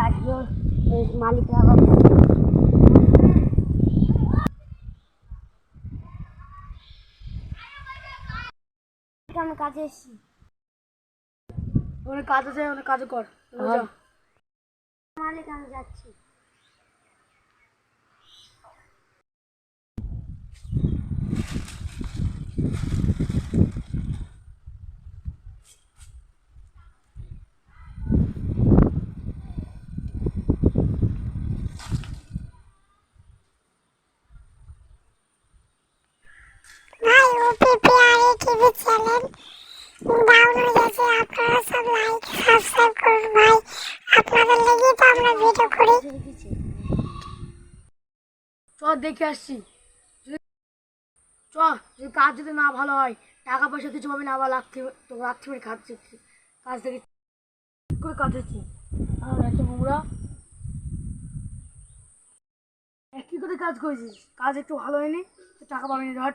আজকেও মালিকরা আবার আমি কাজে এসেছি। অনেক কাজ আছে, অনেক কাজ কর। মালিক আমি যাচ্ছি। ভাই ওপি পিআরএ টিভি চ্যানেল ডাউন হয়ে গেছে, আপনারা সব লাইক সাবস্ক্রাইব করুন ভাই, আপনাদের লেগে তো আমরা ভিডিও করি। চ দেখে আসছি। চ, যদি কাজ যদি না ভালো হয়, টাকা পয়সা কিছু পাবি না, আবার লাথি মেরে খাচ্ছি কাজ থেকে করে কাজ হচ্ছে। এত নোংরা কি করে কাজ করেছিস? কাজ একটু ভালো হয়নি, তো টাকা পাবি না। ধর